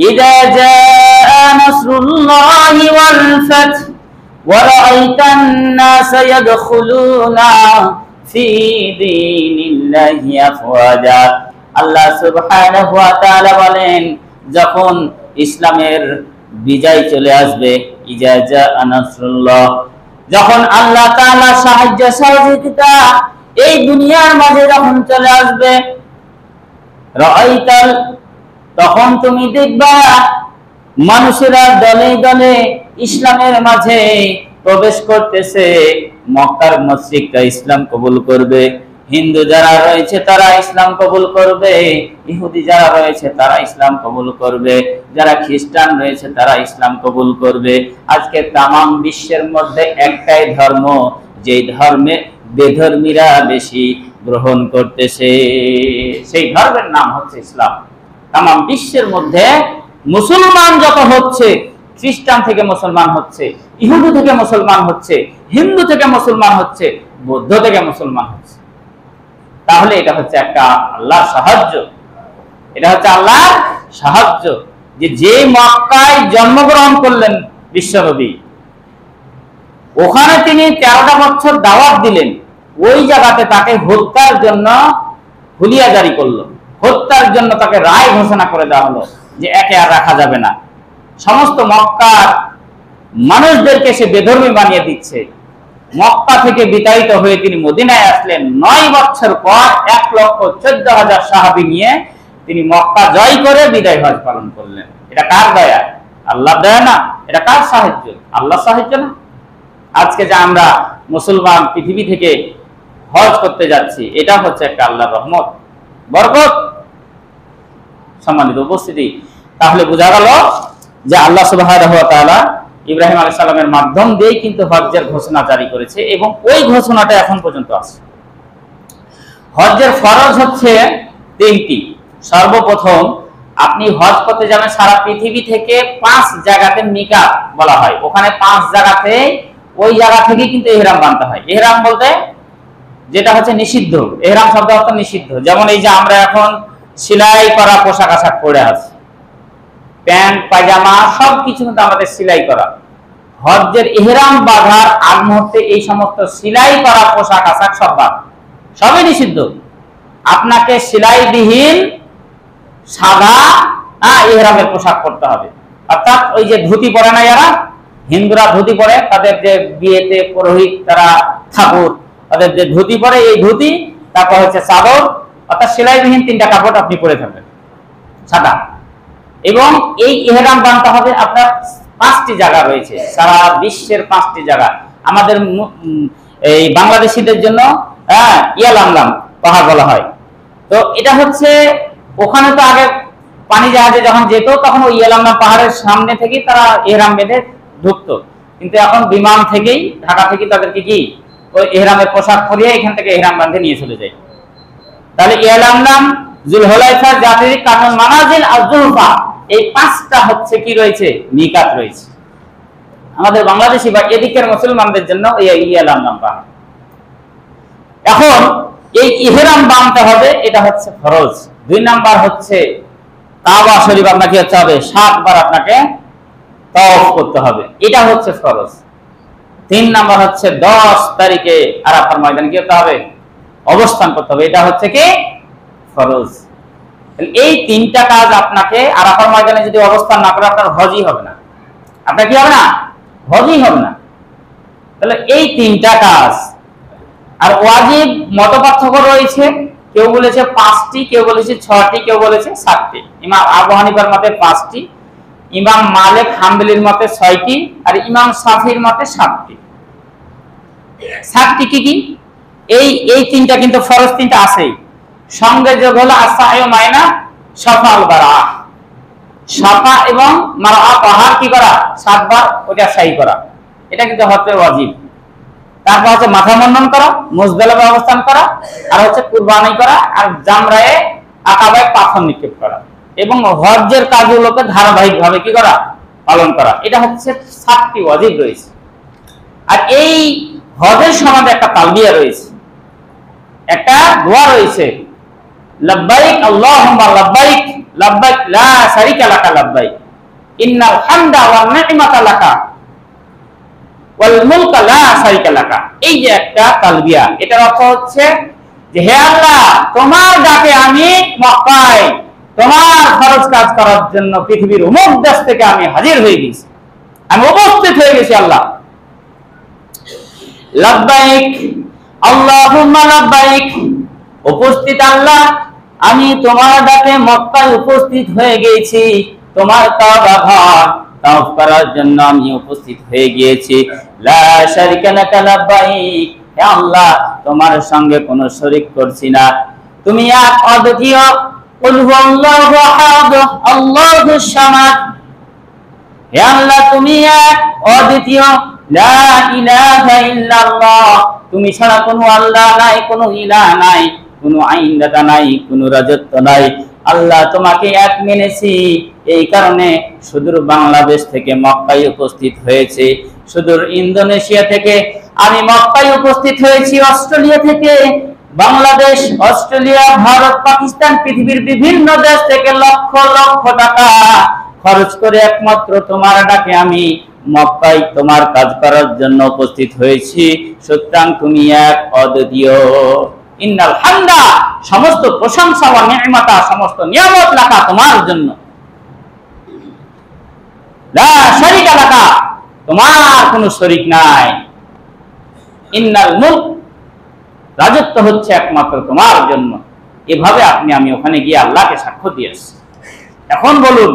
ইযা জাআ নাসরুল্লাহি ওয়াল ফাth ওয়া রাআইতান নাসা ইয়াদখুলুনা ফি দীনিল্লাহি আফওয়াজা। আল্লাহ সুবহানাহু ওয়া তাআলা বলেন, যখন ইসলামের বিজয় চলে আসবে, ইযা জাআ নাসরুল্লাহ, যখন আল্লাহ তাআলা সাহায্য সহযোগিতা এই দুনিয়ার মাঝে যখন চলে আসবে, রাআইতাল, তখন তুমি দেখবা মানুষেরা দলে দলে ইসলামের মাঝে প্রবেশ করতেছে। মক্কার মুশরিকরা ইসলাম কবুল করবে, হিন্দু যারা রয়েছে তারা ইসলাম কবুল করবে, ইহুদি যারা রয়েছে তারা ইসলাম কবুল করবে, যারা খ্রিস্টান রয়েছে তারা ইসলাম কবুল করবে। আজকে তামাম বিশ্বের মধ্যে একটাই ধর্ম, যে ধর্মে বেধর্মীরা বেশি গ্রহণ করতেছে, সেই ধর্মের নাম হচ্ছে ইসলাম। তামাম বিশ্বের মধ্যে মুসলমান যত হচ্ছে, খ্রিস্টান থেকে মুসলমান হচ্ছে, ইহুদি থেকে মুসলমান হচ্ছে, হিন্দু থেকে মুসলমান হচ্ছে, বৌদ্ধ থেকে মুসলমান হচ্ছে। তাহলে এটা হচ্ছে একটা আল্লাহর সাহায্য, এটা হচ্ছে আল্লাহর সাহায্য। যে মক্কায় জন্মগ্রহণ করলেন বিশ্বনবী, ওখানে তিনি 13টা বছর দাওয়াত দিলেন, ওই জায়গাতে তাকে হত্যার জন্য হুলিয়া জারি করলো, হত্যার জন্য তাকে রায় ঘোষণা করে দেওয়া হলো যে একে আর রাখা যাবে না। সমস্ত মক্কার মানুষদেরকে সে বেধর্মী বানিয়ে দিচ্ছে। মক্কা থেকে বিতাড়িত হয়ে তিনি মদিনায় আসলেন। 9 বছর পর 1,14,000 সাহাবী নিয়ে তিনি মক্কা জয় করে বিদায় হজ পালন করলেন। এটা কার দয়া? আল্লাহর দয়া না? এটা কার সাহায্য? আল্লাহর সাহায্য না? আজকে যে আমরা মুসলমান পৃথিবী থেকে হজ করতে যাচ্ছি, এটা হচ্ছে একটা আল্লাহর রহমত, বরকত। সম্মানিত উপস্থিতি, তাহলে বোঝা গেল যে আল্লাহ সুবহানাহু ওয়া তাআলা ইব্রাহিম আলাইহিস সালামের মাধ্যম দিয়েই কিন্তু হজ্জের ঘোষণা জারি করেছে, এবং ওই ঘোষণাটা এখন পর্যন্ত আছে। হজ্জের ফরজ হচ্ছে 3টি। সর্বপ্রথম আপনি হজ করতে যাবেন, সারা পৃথিবী থেকে 5 জায়গাতে মিকাত বলা হয়, ওখানে 5 জায়গাতে, ওই জায়গা থেকে কিন্তু ইহরাম বাঁধতে হয়। ইহরাম বলতে যেটা হচ্ছে নিষিদ্ধ, ইহরাম শব্দ অর্থ নিষিদ্ধ। যেমন এই যে আমরা এখন সেলাই করা পোশাক আশাক পরে আছি, প্যান্ট পায়জামা সবকিছু কিন্তু আমাদের সেলাই করা। হজ্জের ইহরাম বাঁধার আগ মুহূর্তে এই সমস্ত সেলাই করা পোশাক আশাক সব বাদ, সবই নিষিদ্ধ। আপনাকে সেলাইবিহীন সাদা ইহরামের পোশাক পরতে হবে। অর্থাৎ ওই যে ধুতি পরে না, যারা হিন্দুরা ধুতি পরে, তাদের যে বিয়েতে পুরোহিত তারা ঠাকুর, তাদের যে ধুতি পরে, এই ধুতি, তারপর হচ্ছে চাদর, অর্থাৎ সেলাইবিহীন 3টা কাপড় আপনি পরে থাকবেন সাদা। এবং এই ইহরাম বাঁধতে হবে আপনার 5টি জায়গা রয়েছে, সারা বিশ্বের 5টি জায়গা। আমাদের এই বাংলাদেশিদের জন্য ইয়ালামলাম পাহাড় বলা হয়। তো এটা হচ্ছে, ওখানে তো আগে পানি জাহাজে যখন যেত তখন ওই ইয়ালামলাম পাহাড়ের সামনে থেকেই তারা ইহরাম বেঁধে ঢুকতো, কিন্তু এখন বিমান থেকেই, ঢাকা থেকে তাদেরকে কি ওই ইহরামের পোশাক পরিয়ে এখান থেকে ইহরাম বাঁধে নিয়ে চলে যায়। তাহলে ইয়ালামলাম, জুলহুলাইফা, জাতির কানুন, মানাজিল আর জুলফা, এই 5টা হচ্ছে কি রয়েছে, মিকাত রয়েছে আমাদের বাংলাদেশি বা এদিকের মুসলমানদের জন্য। এই ইয়ালামলাম পাহাড়। এখন এই ইহরাম বাঁধতে হবে, এটা হচ্ছে ফরজ। 2 নাম্বার হচ্ছে কাবা শরীফ আপনাকে হচ্ছে হবে 7 বার আপনাকে তাওয়াফ করতে হবে, এটা হচ্ছে ফরজ। 3 নাম্বার হচ্ছে 10 তারিখে আরাফার ময়দানে কি করতে হবে, অবস্থান করতে হবে, এটা হচ্ছে কি ফরজ। এই 3টা কাজ আপনাকে আরাফার ময়দানে যদি অবস্থান না করে, আপনার হজই হবে না, আপনার কি হবে না, হজই হবে না। তাহলে এই 3টা কাজ। আর ওয়াজিব মতপার্থক্য রয়েছে, কেউ বলেছে 5টি, কেউ বলেছে 6টি, কেউ বলেছে 7টি। ইমাম আবু হানিফার মতে 5টি, ইমাম মালিক হাম্বলির মতে 6টি, আর ইমাম শাফিঈর মতে 7টি। 7টি কি কি? এই 3টা কিন্তু ফরজ 3টা আছেই, সঙ্গে যোগ হলো আসাই মাইনা সাফা আল বারা, সাফা এবং মারওয়া পাহাড় কি করা 7 বার ওটা সাই করা, এটা কিন্তু হজের ওয়াজিব। তারপর হচ্ছে মাথা মুন্ডন করা, মুজদালিফায় অবস্থান করা, আর হচ্ছে কুরবানি করা, আর জামরায়ে আকাবায় পাথর নিক্ষেপ করা, এবং হজ্জের কাজগুলোকে ধারাবাহিকভাবে কি করা, পালন করা। এটা হচ্ছে 7টি ওয়াজিব রয়েছে। আর এই হজের সময় একটা তালবিয়া রয়েছে, একটা দোয়া রয়েছে, লাব্বাইক আল্লাহুম্মা লাব্বাইক, লাব্বাইক লা শারীকা লাকা লাব্বাইক, ইন্নাল হামদা ওয়ান নি'মাতা লাকা ওয়াল মুলকা লা শারীকা লাকা। এই যে একটা তালবিয়া, এটার অর্থ হচ্ছে যে হে আল্লাহ, তোমার ডাকে আমি মক্কায় তোমার ফরজ কাজ করার জন্য পৃথিবীর অমুক দেশ থেকে আমি হাজির হয়ে গেছি, আমি উপস্থিত হয়ে গেছি আল্লাহ। লাব্বাইক আল্লাহুম্মা লাব্বাইক, উপস্থিত আল্লাহ, আমি তোমার ডাকে মক্কায় উপস্থিত হয়ে গেছি, তোমার কাবা ঘর তাওয়াফ করার জন্য আমি উপস্থিত হয়ে গিয়েছি। লা শারীকা লাকা লাব্বাইক, হে আল্লাহ তোমার সঙ্গে কোনো শরীক করছি না, তুমি এক অদ্বিতীয়। কুল হুয়াল্লাহু আহাদ আল্লাহুস সামাদ, হে আল্লাহ তুমি এক অদ্বিতীয়, লা ইলাহা ইল্লাল্লাহ, তুমি ছাড়া কোনো আল্লাহ নাই, কোনো ইলাহ নাই, কোনো আইনদাতা নাই, কোনো রাজত্ব নাই। আল্লাহ তোমাকে এক মেনেছি, এই কারণে সুদূর বাংলাদেশ থেকে মক্কায় উপস্থিত হয়েছে, সুদূর ইন্দোনেশিয়া থেকে আমি মক্কায় উপস্থিত হয়েছি, অস্ট্রেলিয়া থেকে, বাংলাদেশ, অস্ট্রেলিয়া, ভারত, পাকিস্তান, পৃথিবীর বিভিন্ন দেশ থেকে লক্ষ লক্ষ টাকা খরচ করে একমাত্র তোমার ডাকে আমি মক্কায় তোমার কাজ করার জন্য উপস্থিত হয়েছি। সুতরাং তুমি এক অদ্বিতীয়। ইন্নাল হামদা, সমস্ত প্রশংসা ও নিয়ামতা, সমস্ত নিয়ামত লাকা তোমার জন্য। লা শারীকা লাকা, তোমার কোনো শরীক নাই। ইন্নাল মুলক, রাজত্ব হচ্ছে একমাত্র তোমার জন্য। এভাবে আমি ওখানে গিয়ে আল্লাহকে সাক্ষ্য দিয়েছি। এখন বলুন,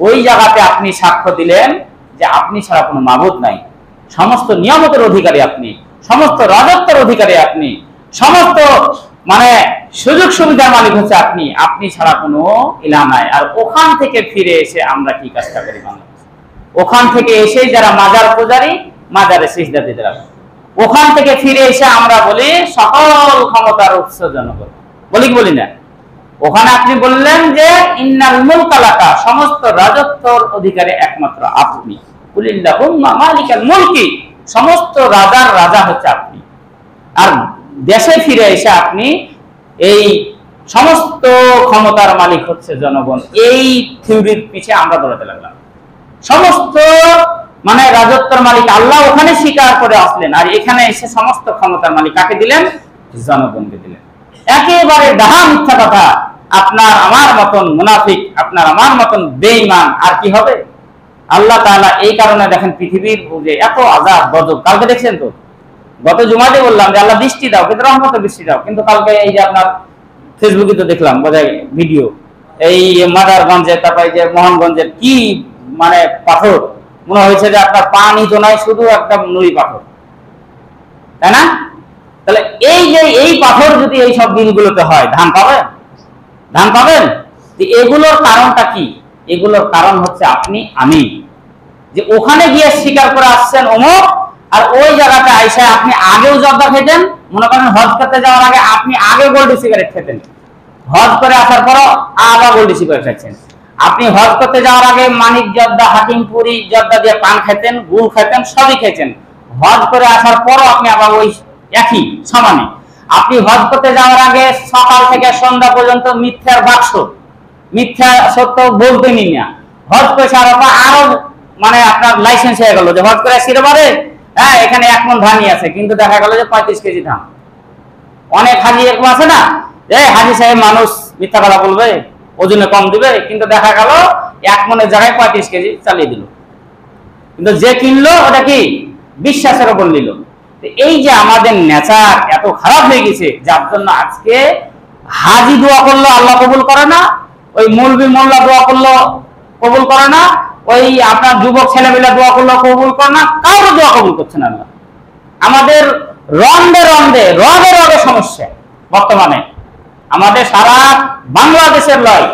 ওই জায়গাতে আপনি সাক্ষ্য দিলেন যে আপনি ছাড়া কোনো মাবুদ নাই, সমস্ত নিয়ামতের অধিকারী আপনি, সমস্ত রাজত্বের অধিকারী আপনি, সমস্ত সুযোগ সুবিধার মালিক হচ্ছে আপনি, আপনি ছাড়া কোনো ইলাহ নাই। আর ওখান থেকে ফিরে এসে আমরা কি কাজটা করি? ওখান থেকে এসে যারা মাজার পূজারী, মাজারে সিজদা দিতে লাগে, ওখান থেকে ফিরে এসে আমরা বলি সকল ক্ষমতার উৎস জনগণ, বলি না? ওখানে আপনি বললেন যে ইন্নাল মুলকা লাকা, সমস্ত রাজত্বর অধিকারী একমাত্র আপনি। কুলিল্লাহুম্মা মালিকাল মুলকি, সমস্ত রাজার রাজা হচ্ছে আপনি। আর দেশে ফিরে এসে আপনি এই সমস্ত ক্ষমতার মালিক হচ্ছে জনগণ। এই থিওরির পিছে আমরা দৌড়াতে লাগলাম। সমস্ত রাজত্বের মালিক আল্লাহ ওখানে স্বীকার করে আসলেন, আর এখানে এসে সমস্ত ক্ষমতার মালিক কাকে দিলেন? জনগণকে দিলেন। একেবারে ডাহা মিথ্যা কথা। আপনার আমার মতন মুনাফিক, আপনার আমার মতন বেঈমান আর কি হবে? আল্লাহ তাআলা এই কারণে দেখেন পৃথিবীর যে এত আযাব গজব, কালকে দেখছেন তো, গত জুমাতে বললাম যে আল্লাহ বৃষ্টি দাও, কিন্তু রহমতের বৃষ্টি দাও, কিন্তু কালকে এই যে আপনার ফেসবুকে তো দেখলাম বোধহয় ভিডিও, এই মাদারগঞ্জে, তারপরে যে মোহনগঞ্জের কি পাথর, মনে হয়েছে যে আপনার পানি তো নাই, শুধু একটা নুড়ি পাথর, তাই না? তাহলে এই পাথর যদি এই সব দিনগুলোতে হয়, ধান পাবেন? ধান পাবেন? এগুলোর কারণটা কি? এগুলোর কারণ হচ্ছে আপনি, আমি, যে ওখানে গিয়ে স্বীকার করে আসছেন অমুক, আর ওই জায়গাতে আইসা আপনি আগেও জর্দা খেতেন। মনে করেন হজ করতে যাওয়ার আগে আপনি আগে গোল্ড সিগারেট খেতেন, হজ করে আসার পরও আবার গোল্ড সিগারেট খাচ্ছেন। আপনি হজ করতে যাওয়ার আগে মানিক জর্দা, হাকিমপুরি জর্দা দিয়ে পান খেতেন, গুড় খেতেন, সবই খেতেন। হজ করে আসার পরও আপনি আবার ওই একই সমানে। আপনি হজ করতে যাওয়ার আগে সকাল থেকে সন্ধ্যা পর্যন্ত মিথ্যার বাক্স, মিথ্যা সত্য বলতেনি না। হজ করে আসার পর আরো আপনার লাইসেন্স হয়ে গেল যে হজ করে আসতে পারে, হ্যাঁ এখানে 1 মণ ধানই আছে, কিন্তু দেখা গেল যে 35 কেজি ধান। অনেক হাজি এরকম আছে না, হাজি সাহেব মানুষ মিথ্যা কথা বলবে, ওজনে কম দিবে, কিন্তু দেখা গেল 1 মণের জায়গায় 35 কেজি চালিয়ে দিল। কিন্তু যে কিনলো ওটা কি বিশ্বাসের উপর নিল। এই যে আমাদের নেচার এত খারাপ হয়ে গেছে, যার জন্য আজকে হাজি দোয়া করলো আল্লাহ কবুল করে না, ওই মৌলবি মোল্লা দোয়া করলো কবুল করে না, ওই আপনার যুবক ছেলেমেয়েরা দোয়া করলো কবুল করে না, কারো দোয়া কবুল করছে না আল্লাহ। আমাদের রন্ধে রন্ধে রবে রবে সমস্যা বর্তমানে। আমাদের সারা বাংলাদেশের লয়,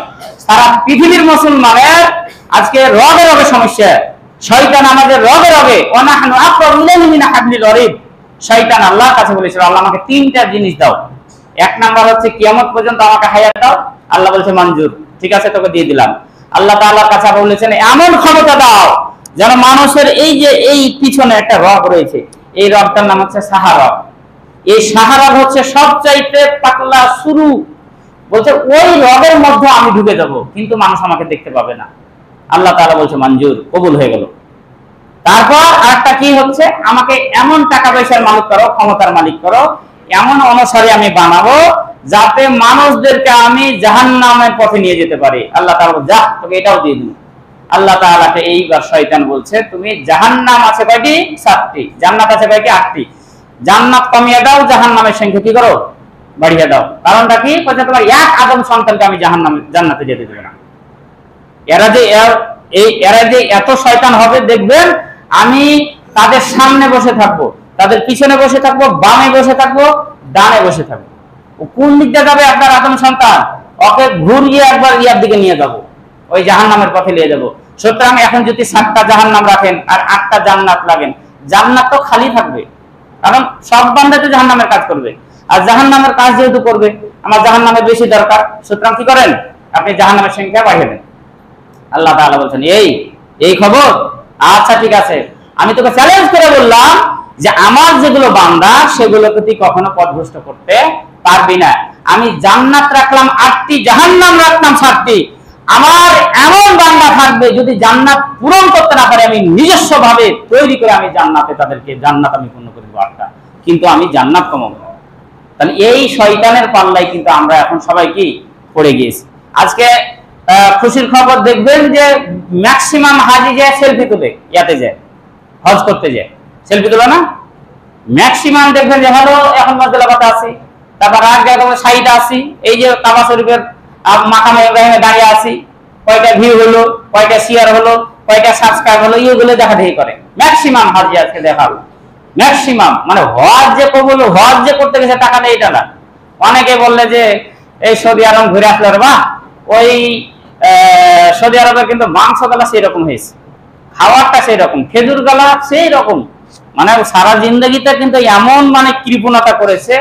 সারা পৃথিবীর মুসলমানের আজকে রবে রবে সমস্যা। শয়তান আমাদের রবে রবে, ওয়ানাহনু আকরাবু ইলাইহি মিন হাবলিল ওয়ারিদ। শয়তান আল্লাহর কাছে বলেছিল, আল্লাহ আমাকে 3টা জিনিস দাও। 1 নাম্বার হচ্ছে কিয়ামত পর্যন্ত আমাকে হায়াত দাও। আল্লাহ বলেছে মঞ্জুর, ঠিক আছে তোকে দিয়ে দিলাম। আল্লাহ তাআলার কাছে বলেছেন এমন ক্ষমতা দাও যেন মানুষের এই পিছনে একটা রগ রয়েছে, এই রগটার নাম হচ্ছে সাহারা। এই সাহারা হচ্ছে সবচাইতে পাতলা শুরু, বলছে ওই রগের মধ্যে আমি ঢুকে যাব, কিন্তু মানুষ আমাকে দেখতে পাবে না। আল্লাহ তাআলা বলছে মঞ্জুর, কবুল হয়ে গেল। তারপর আরেকটা কি হচ্ছে, আমাকে এমন টাকা পয়সার মালিক করো, ক্ষমতার মালিক করো, এমন অনুসারী আমি বানাবো যাতে মানুষদেরকে আমি জাহান্নামের পথে নিয়ে যেতে পারি। আল্লাহ তাআলা যা তোকে এটাও দিয়ে দিন। আল্লাহ তাআলাকে এইবার শয়তান বলছে তুমি জাহান্নাম আছে কয়টি? 7টি। জান্নাত আছে কয়টি? 8টি। জান্নাত কমিয়ে দাও, জাহান্নামের সংখ্যা কি করো? বাড়িয়ে দাও। কারণটা কি? বলছে তোমার এক আদম সন্তানকে আমি জান্নাতে যেতে দেব না। এরা যে এত শয়তান হবে দেখবেন, আমি তাদের সামনে বসে থাকবো, তাদের পিছনে বসে থাকবো, বামে বসে থাকবো, ডানে বসে থাকবো। ও কোন দিকটা যাবে আপনার আদম সন্তান, ওকে ঘুরিয়ে একবার ইয়ার দিকে নিয়ে যাবো, ওই জাহান্নামের পথে নিয়ে যাবো। সুতরাং এখন যদি 7টা জাহান্নাম রাখেন আর 8টা জান্নাত লাগেন, জান্নাত তো খালি থাকবে, কারণ সব বান্দা তো জাহান্নামের কাজ করবে। আর জাহান্নামের কাজ যেহেতু করবে, আমার জাহান্নামের বেশি দরকার, সুতরাং কি করেন, আপনি জাহান্নামের সংখ্যা বাড়িয়ে দেন। আল্লাহ তাআলা বলছেন এই খবর, আচ্ছা ঠিক আছে, আমি তোকে চ্যালেঞ্জ করে বললাম যে আমার যেগুলো বান্দা সেগুলোকে তুই কখনো পথভ্রষ্ট করতে পারবি না। আমি জান্নাত রাখলাম 8টি, জাহান্নাম রাখলাম 7টি। আমার এমন বান্দা থাকবে যদি জান্নাত পূরণ করতে না পারে, আমি নিজস্ব ভাবে তৈরি করে আমি জান্নাতে তাদেরকে জান্নাত আমি পূর্ণ করে দেবো 8টা, কিন্তু আমি জান্নাত কমাবো না। তাহলে এই শয়তানের পাল্লায় কিন্তু আমরা এখন সবাই কি পড়ে গিয়েছি। আজকে খুশির খবর দেখবেন যে ম্যাক্সিমাম হাজি যায় সেলফি তুলে, ইয়াতে যায় হজ করতে যায়, সেলফি তোলা না, ম্যাক্সিমাম দেখবেন যে হলো এখন মজদুলাবাতে আছি, তারপর রাত জায়গা সাইডে আছি, এই যে কাবা শরীফের মাকামে ইব্রাহিমে দাঁড়িয়ে আছি, কয়টা ভিউ হলো, কয়টা শেয়ার হলো, কয়টা সাবস্ক্রাইব হলো, এইগুলো দেখাদেখি করে ম্যাক্সিমাম হাজি আজকে দেখালো। ম্যাক্সিমাম মানে হজ যে কবুল, হজ যে করতে গেছে টাকা নেই এটা না। অনেকে বললে যে এই সৌদি আরব ঘুরে আসলো রে, বা ওই সৌদি আরবে কিন্তু মাংস গালা সেই রকম হয়েছে, খাওয়ারটা সেই রকম, খেজুর গালা সেই রকম, মানে সারা জিন্দগিতে কিন্তু এমন মানে কৃপণতা করেছে,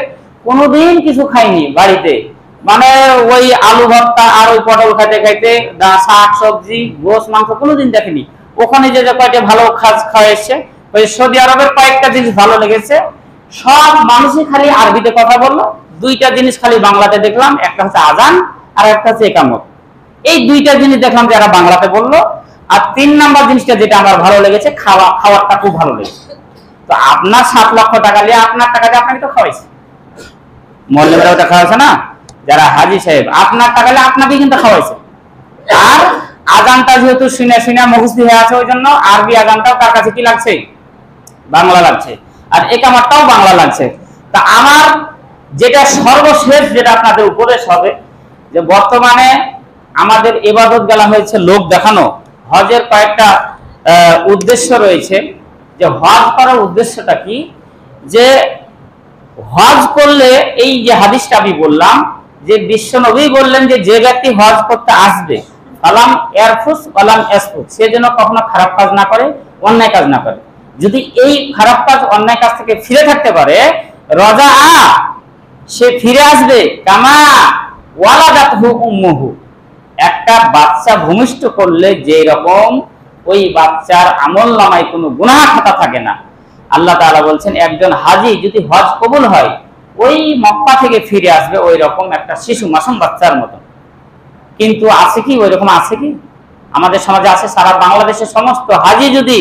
কোনোদিন কিছু খাইনি বাড়িতে, মানে ওই আলু ভর্তা আর ওই পটল খাইতে খাইতে শাক সবজি গোস মাংস কোনোদিন দেখেনি। ওখানে যে কয়েকটা ভালো খাজ খাওয়া এসছে, ওই সৌদি আরবের কয়েকটা জিনিস ভালো লেগেছে, সব মানুষই খালি আরবিতে কথা বললো, 2টা জিনিস খালি বাংলাতে দেখলাম, একটা হচ্ছে আজান আর একটা হচ্ছে একামত। এই 2টা জিনিস দেখলাম যারা বাংলাতে বললো। আর 3 নাম্বার জিনিসটা যেটা আমার ভালো লেগেছে, খাওয়ারটা খুব ভালো লেগেছে। তো আপনার 7 লক্ষ টাকা দিয়ে আপনার টাকা দিয়ে আপনাকে তো খাওয়াইছে, মল্লেরা ওটা খাওয়াইছে না, যারা হাজি সাহেব আপনার টাকা দিয়ে আপনাকে কিন্তু খাওয়াইছে। আর আজানটা যেহেতু শুনে শুনে মুখস্থ হয়ে আছে, ওই জন্য আরবি আজানটাও তার কাছে কি লাগছে, বাংলা লাগছে, আর একামতটাও বাংলা লাগছে। তা আমার যেটা সর্বশেষ যেটা আপনাদের উপদেশ হবে, যে বর্তমানে আমাদের ইবাদত গেলা হয়েছে লোক দেখানো। হজের কয়েকটা উদ্দেশ্য রয়েছে, যে হজ করার উদ্দেশ্যটা কি, যে হজ করলে এই যে হাদিসটা আমি বললাম, যে বিশ্বনবী বললেন যে যে ব্যক্তি হজ করতে আসবে, ফালাম ইয়ারফুস ওয়ালাম ইয়াসফুস, সে যেন কখনো খারাপ কাজ না করে, অন্যায় কাজ না করে। যদি এই খারাপ কাজ অন্যায় কাজ থেকে ফিরে থাকতে পারে, রজা সে ফিরে আসবে কামা ওয়ালাদাতহু উম্মুহু, একটা বাচ্চা ভূমিষ্ঠ করলে যে রকম ওই বাচ্চার আমলনামায় কোনো গুনাহ খাতা থাকে না। আল্লাহ তাআলা বলছেন একজন হাজি যদি হজ কবুল হয়, ওই মক্কা থেকে ফিরে আসবে ওই রকম একটা শিশু মাসুম বাচ্চার মতো। কিন্তু আছে কি ওই রকম, আছে কি আমাদের সমাজে? আছে। সারা বাংলাদেশের সমস্ত হাজি যদি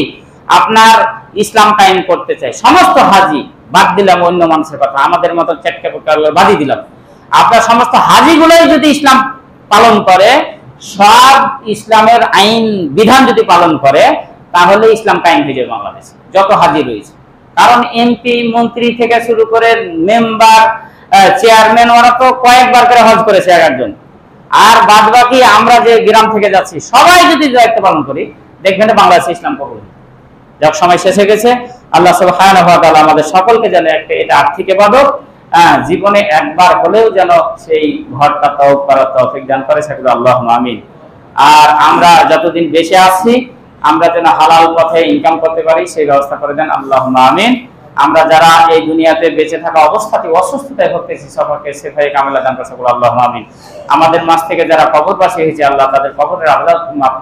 আপনার ইসলাম কায়েম করতে চায়, সমস্ত হাজি বাদ দিলাম অন্য মানুষের কথা, আমাদের মতো চেটকে বাদই দিলাম, আপনার সমস্ত হাজিগুলোই যদি ইসলাম পালন করে, সব ইসলামের আইন বিধান যদি পালন করে, তাহলে ইসলাম কায়েম হয়ে যাবে বাংলাদেশে যত হাজি রয়েছে। কারণ এমপি মন্ত্রী থেকে শুরু করে মেম্বার চেয়ারম্যান, ওরা তো কয়েকবার করে হজ করেছে এক একজন। আর বাদ বাকি আমরা যে গ্রাম থেকে যাচ্ছি সবাই যদি দায়িত্ব পালন করি, দেখবেন বাংলাদেশে ইসলাম কবুল। যখন সময় শেষ হয়ে গেছে, আল্লাহ সুবহানাহু ওয়া তাআলা আমাদের সকলকে যেন এটা আর্থিক ইবাদত জীবনে একবার হলেও যেন সেই ঘরটা তওব করার তৌফিক দান করে, সেগুলো আল্লাহুম্মা আমিন। আর আমরা যতদিন বেঁচে আছি, আমরা যেন হালাল পথে ইনকাম করতে পারি সেই ব্যবস্থা করে দেন, আল্লাহুম্মা আমিন। আমরা যারা এই দুনিয়াতে বেঁচে থাকা অবস্থাতে অসুস্থতায় ভুগতেছি, সবাইকে শিফায়ে কামিলা দান করে, সকল আল্লাহুম্মা আমিন। আমাদের মাঝ থেকে যারা কবরবাসী হয়েছে, আল্লাহ তাদের কবরের আযাব মাফ